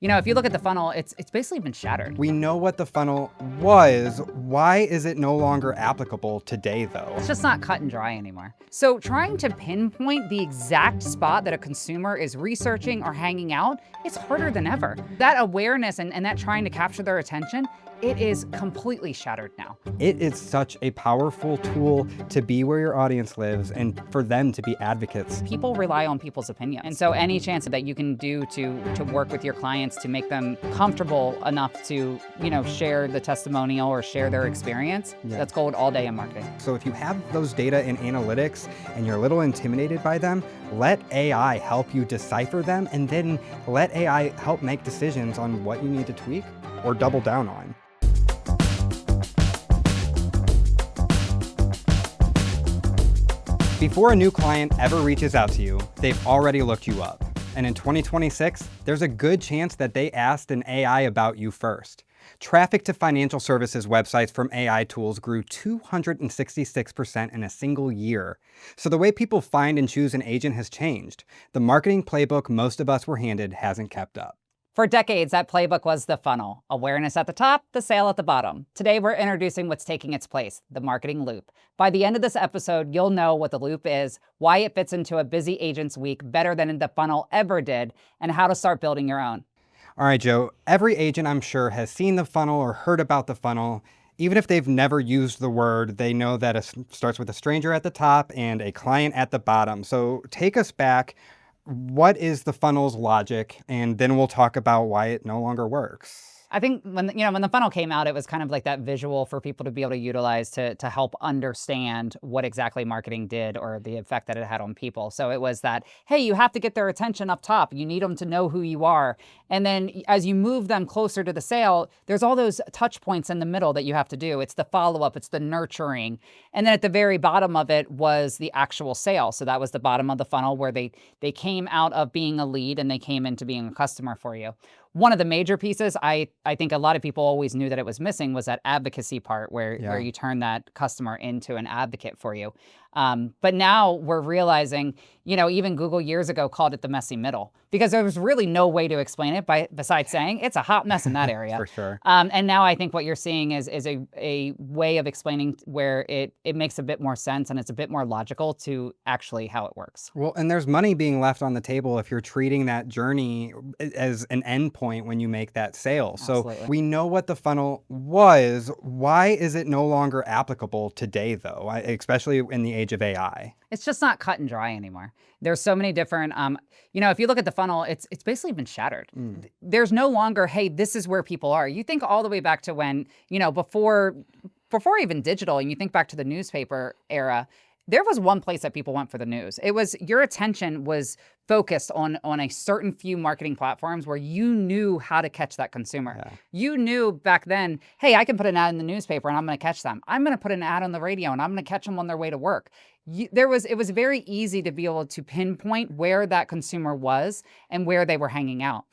If you look at the funnel, it's basically been shattered. We know what the funnel was. Why is it no longer applicable today, though? It's just not cut and dry anymore. So trying to pinpoint the exact spot that a consumer is researching or hanging out, it's harder than ever. That awareness and that trying to capture their attention, it is completely shattered now. It is such a powerful tool to be where your audience lives and for them to be advocates. People rely on people's opinion. And so any chance that you can do to work with your clients to make them comfortable enough to, share the testimonial or share their experience, that's gold all day in marketing. So if you have those data and analytics and you're a little intimidated by them, let AI help you decipher them, and then let AI help make decisions on what you need to tweak or double down on. Before a new client ever reaches out to you, they've already looked you up. And in 2026, there's a good chance that they asked an AI about you first. Traffic to financial services websites from AI tools grew 266% in a single year. So the way people find and choose an agent has changed. The marketing playbook most of us were handed hasn't kept up. For decades, that playbook was the funnel. Awareness at the top, the sale at the bottom. Today, we're introducing what's taking its place, the marketing loop. By the end of this episode, you'll know what the loop is, why it fits into a busy agent's week better than the funnel ever did, and how to start building your own. All right, Joe, every agent I'm sure has seen the funnel or heard about the funnel. Even if they've never used the word, they know that it starts with a stranger at the top and a client at the bottom. So take us back. What is the funnel's logic? And then we'll talk about why it no longer works. I think when the funnel came out, it was kind of like that visual for people to be able to utilize to help understand what exactly marketing did or the effect that it had on people. So it was that, hey, you have to get their attention up top. You need them to know who you are. And then as you move them closer to the sale, there's all those touch points in the middle that you have to do. It's the follow-up, it's the nurturing. And then at the very bottom of it was the actual sale. So that was the bottom of the funnel where they came out of being a lead and they came into being a customer for you. One of the major pieces I think a lot of people always knew that it was missing was that advocacy part where you turn that customer into an advocate for you. But now we're realizing, even Google years ago called it the messy middle because there was really no way to explain it besides saying it's a hot mess in that area. For sure. And now I think what you're seeing is a way of explaining where it makes a bit more sense and it's a bit more logical to actually how it works. Well, and there's money being left on the table if you're treating that journey as an end point when you make that sale. Absolutely. So we know what the funnel was. Why is it no longer applicable today, though, especially in the age of AI? It's just not cut and dry anymore. There's so many different, if you look at the funnel, it's basically been shattered. There's no longer, hey, this is where people are. You think all the way back to when, before even digital, and you think back to the newspaper era, there was one place that people went for the news. It was your attention was focused on a certain few marketing platforms where you knew how to catch that consumer. Yeah. You knew back then, hey, I can put an ad in the newspaper and I'm going to catch them. I'm going to put an ad on the radio and I'm going to catch them on their way to work. It was very easy to be able to pinpoint where that consumer was and where they were hanging out.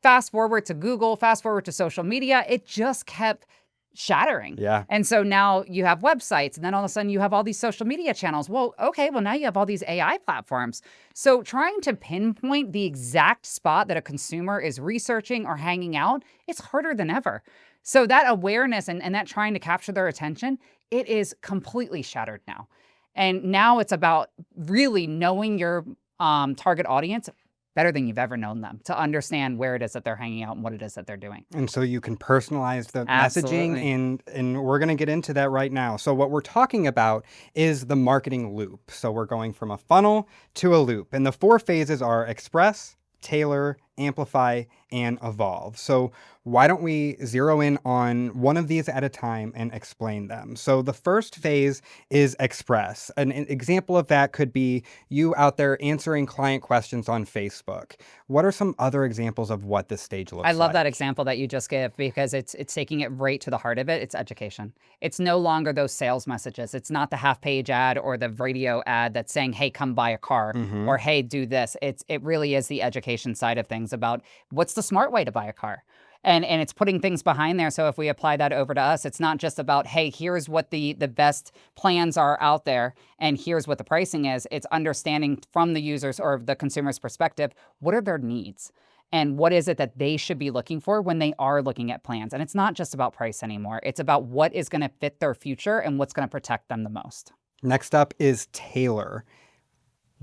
Fast forward to Google, fast forward to social media, it just kept shattering. Yeah. And so now you have websites and then all of a sudden you have all these social media channels. Well, now you have all these AI platforms. So trying to pinpoint the exact spot that a consumer is researching or hanging out, it's harder than ever. So that awareness and that trying to capture their attention, it is completely shattered now. And now it's about really knowing your target audience better than you've ever known them to understand where it is that they're hanging out and what it is that they're doing. And so you can personalize the Absolutely. messaging and we're going to get into that right now. So what we're talking about is the marketing loop. So we're going from a funnel to a loop. And the 4 phases are express, tailor, amplify, and evolve. So why don't we zero in on one of these at a time and explain them? So the first phase is express. An example of that could be you out there answering client questions on Facebook. What are some other examples of what this stage looks like? I love that example that you just gave because it's taking it right to the heart of it. It's education. It's no longer those sales messages. It's not the half-page ad or the radio ad that's saying, hey, come buy a car or hey, do this. It really is the education side of things about what's the smart way to buy a car. And it's putting things behind there. So if we apply that over to us, it's not just about, hey, here's what the best plans are out there and here's what the pricing is. It's understanding from the user's or the consumer's perspective, what are their needs? and what is it that they should be looking for when they are looking at plans. And it's not just about price anymore. It's about what is going to fit their future and what's going to protect them the most. Next up is Tailor.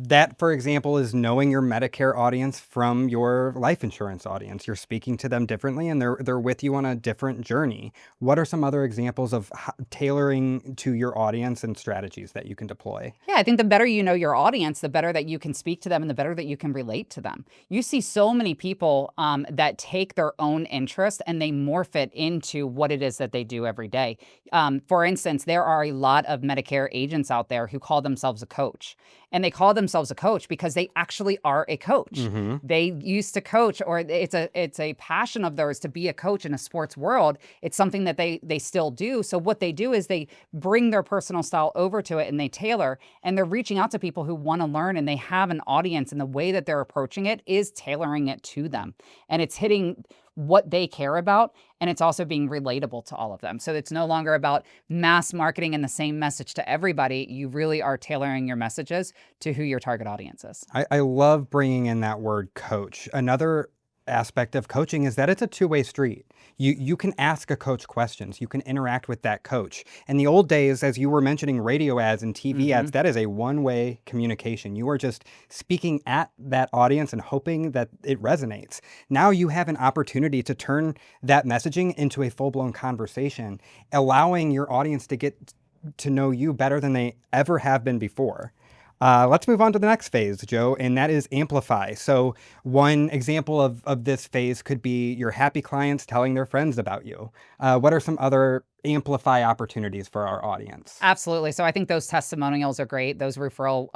That, for example, is knowing your Medicare audience from your life insurance audience. You're speaking to them differently, and they're with you on a different journey. What are some other examples of tailoring to your audience and strategies that you can deploy? Yeah, I think the better you know your audience, the better that you can speak to them and the better that you can relate to them. You see so many people that take their own interest and they morph it into what it is that they do every day. For instance, there are a lot of Medicare agents out there who call themselves a coach. And they call themselves a coach because they actually are a coach. Mm-hmm. They used to coach, or it's a passion of theirs to be a coach in a sports world. It's something that they still do. So what they do is they bring their personal style over to it and they tailor, and they're reaching out to people who want to learn, and they have an audience, and the way that they're approaching it is tailoring it to them. And it's hitting what they care about, and it's also being relatable to all of them. So it's no longer about mass marketing and the same message to everybody. You really are tailoring your messages to who your target audience is. I love bringing in that word coach. Another aspect of coaching is that it's a two-way street. You can ask a coach questions. You can interact with that coach. In the old days, as you were mentioning radio ads and TV ads, that is a one-way communication. You are just speaking at that audience and hoping that it resonates. Now you have an opportunity to turn that messaging into a full-blown conversation, allowing your audience to get to know you better than they ever have been before. Let's move on to the next phase, Joe, and that is Amplify. So one example of this phase could be your happy clients telling their friends about you. What are some other Amplify opportunities for our audience? Absolutely. So I think those testimonials are great. Those referral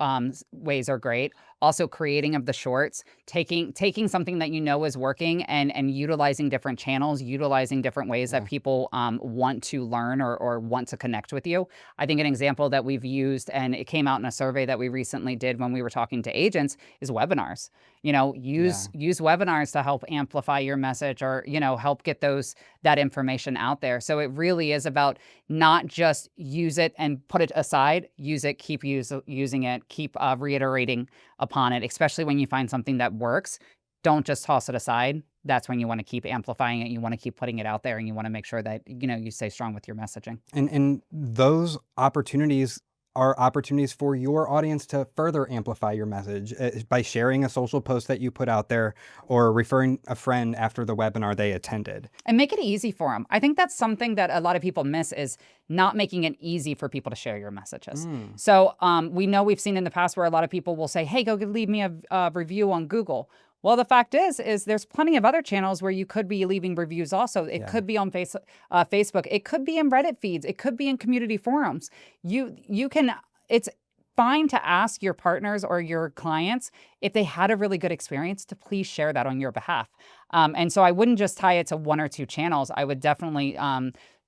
ways are great. Also creating of the shorts, taking something that you know is working and utilizing different channels, utilizing different ways that people want to learn or want to connect with you. I think an example that we've used, and it came out in a survey that we recently did when we were talking to agents, is webinars. Use webinars to help amplify your message, or, help get that information out there. So it really is about not just use it and put it aside, use it, keep using it, keep reiterating upon it, especially when you find something that works. Don't just toss it aside. That's when you want to keep amplifying it. You want to keep putting it out there, and you want to make sure that, you stay strong with your messaging. And those opportunities are opportunities for your audience to further amplify your message by sharing a social post that you put out there, or referring a friend after the webinar they attended. And make it easy for them. I think that's something that a lot of people miss, is not making it easy for people to share your messages. So we've seen in the past where a lot of people will say, hey, go leave me a review on Google. Well, the fact is there's plenty of other channels where you could be leaving reviews also. It could be on Facebook. It could be in Reddit feeds. It could be in community forums. It's fine to ask your partners or your clients if they had a really good experience to please share that on your behalf. And so I wouldn't just tie it to one or two channels. I would definitely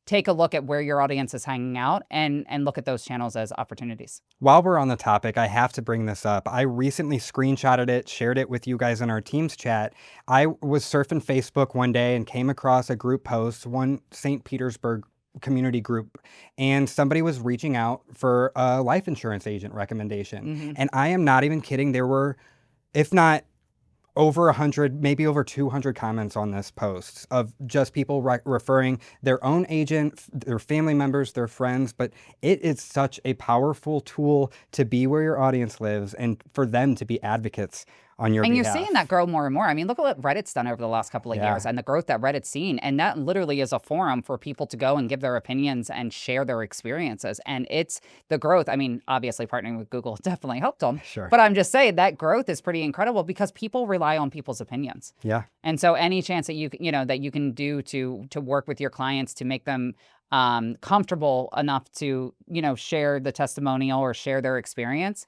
take a look at where your audience is hanging out and look at those channels as opportunities. While we're on the topic, I have to bring this up. I recently screenshotted it, shared it with you guys in our Teams chat. I was surfing Facebook one day and came across a group post, one St. Petersburg community group, and somebody was reaching out for a life insurance agent recommendation. And I am not even kidding. There were, if not over 100, maybe over 200 comments on this post of just people referring their own agent, their family members, their friends. But it is such a powerful tool to be where your audience lives and for them to be advocates on your behalf. And you're seeing that grow more and more. I mean, look at what Reddit's done over the last couple of years, and the growth that Reddit's seen. And that literally is a forum for people to go and give their opinions and share their experiences. And it's the growth. I mean, obviously partnering with Google definitely helped them. Sure. But I'm just saying that growth is pretty incredible because people rely on people's opinions. Yeah. And so any chance that you can do to work with your clients to make them comfortable enough to, share the testimonial or share their experience,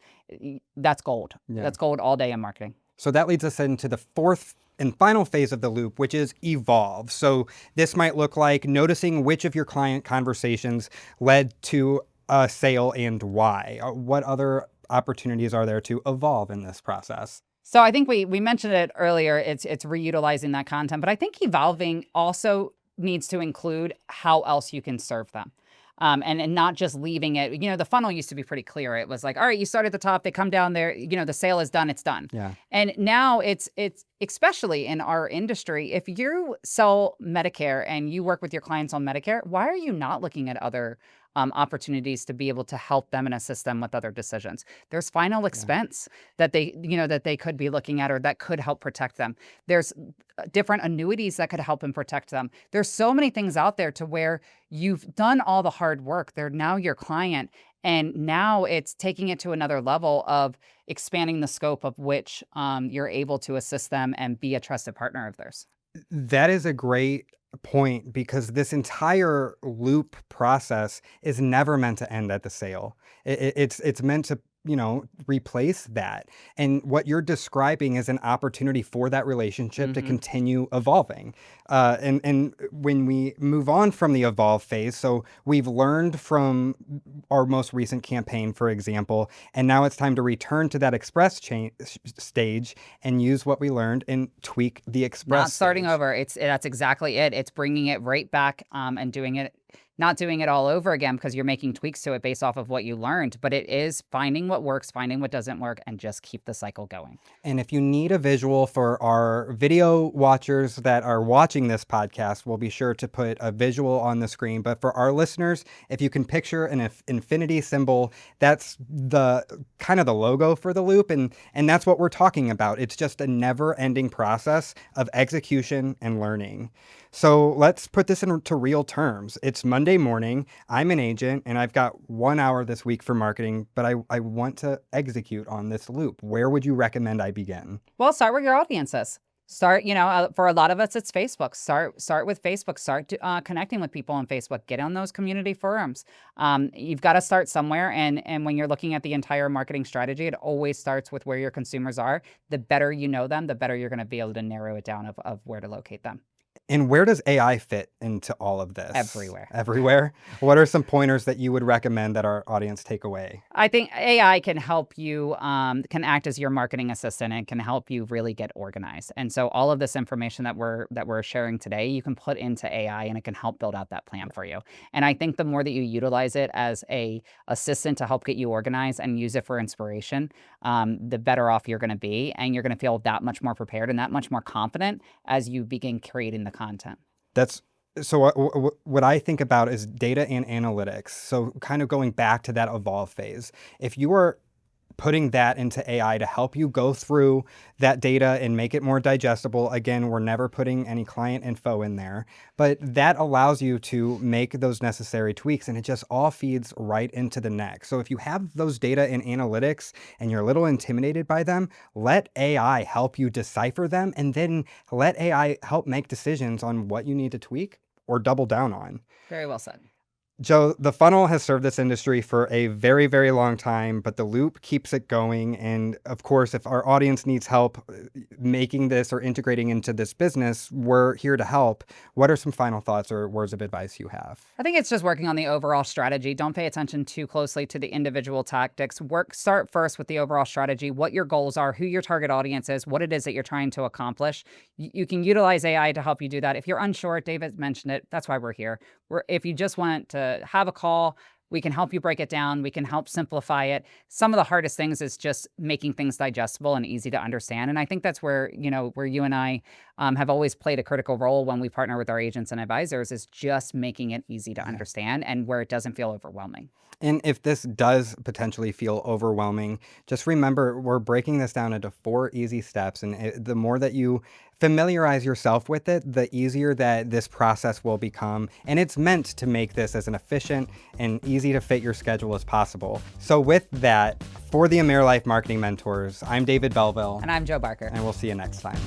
that's gold. Yeah. That's gold all day in marketing. So that leads us into the fourth and final phase of the loop, which is evolve. So this might look like noticing which of your client conversations led to a sale and why. What other opportunities are there to evolve in this process? So I think we mentioned it earlier. It's reutilizing that content, but I think evolving also needs to include how else you can serve them. and not just leaving it. The funnel used to be pretty clear. It was like, all right, you start at the top, they come down there, the sale is done, it's done. Yeah. And now it's especially in our industry, if you sell Medicare and you work with your clients on Medicare, why are you not looking at other opportunities to be able to help them and assist them with other decisions? There's final expense that they could be looking at, or that could help protect them. There's different annuities that could help and protect them. There's so many things out there to where you've done all the hard work. They're now your client. And now it's taking it to another level of expanding the scope of which you're able to assist them and be a trusted partner of theirs. That is a great point, because this entire loop process is never meant to end at the sale. It's meant to replace that. And what you're describing is an opportunity for that relationship to continue evolving. And when we move on from the evolve phase, so we've learned from our most recent campaign, for example, and now it's time to return to that express stage and use what we learned and tweak the express Not starting stage. over. That's exactly it. It's bringing it right back and doing it. Not doing it all over again, because you're making tweaks to it based off of what you learned, but it is finding what works, finding what doesn't work, and just keep the cycle going. And if you need a visual for our video watchers that are watching this podcast, we'll be sure to put a visual on the screen. But for our listeners, if you can picture an infinity symbol, that's the kind of the logo for the loop. And that's what we're talking about. It's just a never-ending process of execution and learning. So let's put this into real terms. It's Monday morning. I'm an agent and I've got 1 hour this week for marketing, but I want to execute on this loop. Where would you recommend I begin? Well, start where your audience is. Start, for a lot of us, it's Facebook. Start with Facebook. Start connecting with people on Facebook. Get on those community forums. You've got to start somewhere. And when you're looking at the entire marketing strategy, it always starts with where your consumers are. The better you know them, the better you're going to be able to narrow it down of where to locate them. And where does AI fit into all of this? Everywhere. Everywhere? What are some pointers that you would recommend that our audience take away? I think AI can help you, can act as your marketing assistant, and can help you really get organized. And so all of this information that we're sharing today, you can put into AI and it can help build out that plan for you. And I think the more that you utilize it as a assistant to help get you organized and use it for inspiration, the better off you're going to be. And you're going to feel that much more prepared and that much more confident as you begin creating the content. So what I think about is data and analytics. So kind of going back to that evolve phase. If you are putting that into AI to help you go through that data and make it more digestible, again, we're never putting any client info in there, but that allows you to make those necessary tweaks, and it just all feeds right into the next. So if you have those data and analytics and you're a little intimidated by them, let AI help you decipher them, and then let AI help make decisions on what you need to tweak or double down on. Very well said. Joe, the funnel has served this industry for a very, very long time, but the loop keeps it going. And of course, if our audience needs help making this or integrating into this business, we're here to help. What are some final thoughts or words of advice you have? I think it's just working on the overall strategy. Don't pay attention too closely to the individual tactics. Start first with the overall strategy, what your goals are, who your target audience is, what it is that you're trying to accomplish. You can utilize AI to help you do that. If you're unsure, David mentioned it, that's why we're here. If you just want to have a call, we can help you break it down. We can help simplify it. Some of the hardest things is just making things digestible and easy to understand. And I think that's where you and I have always played a critical role when we partner with our agents and advisors, is just making it easy to understand and where it doesn't feel overwhelming. And if this does potentially feel overwhelming, just remember we're breaking this down into 4 easy steps. And the more that you familiarize yourself with it, the easier that this process will become. And it's meant to make this as an efficient and easy to fit your schedule as possible. So with that, for the AmeriLife Marketing Mentors, I'm David Belleville. And I'm Joe Barker. And we'll see you next time.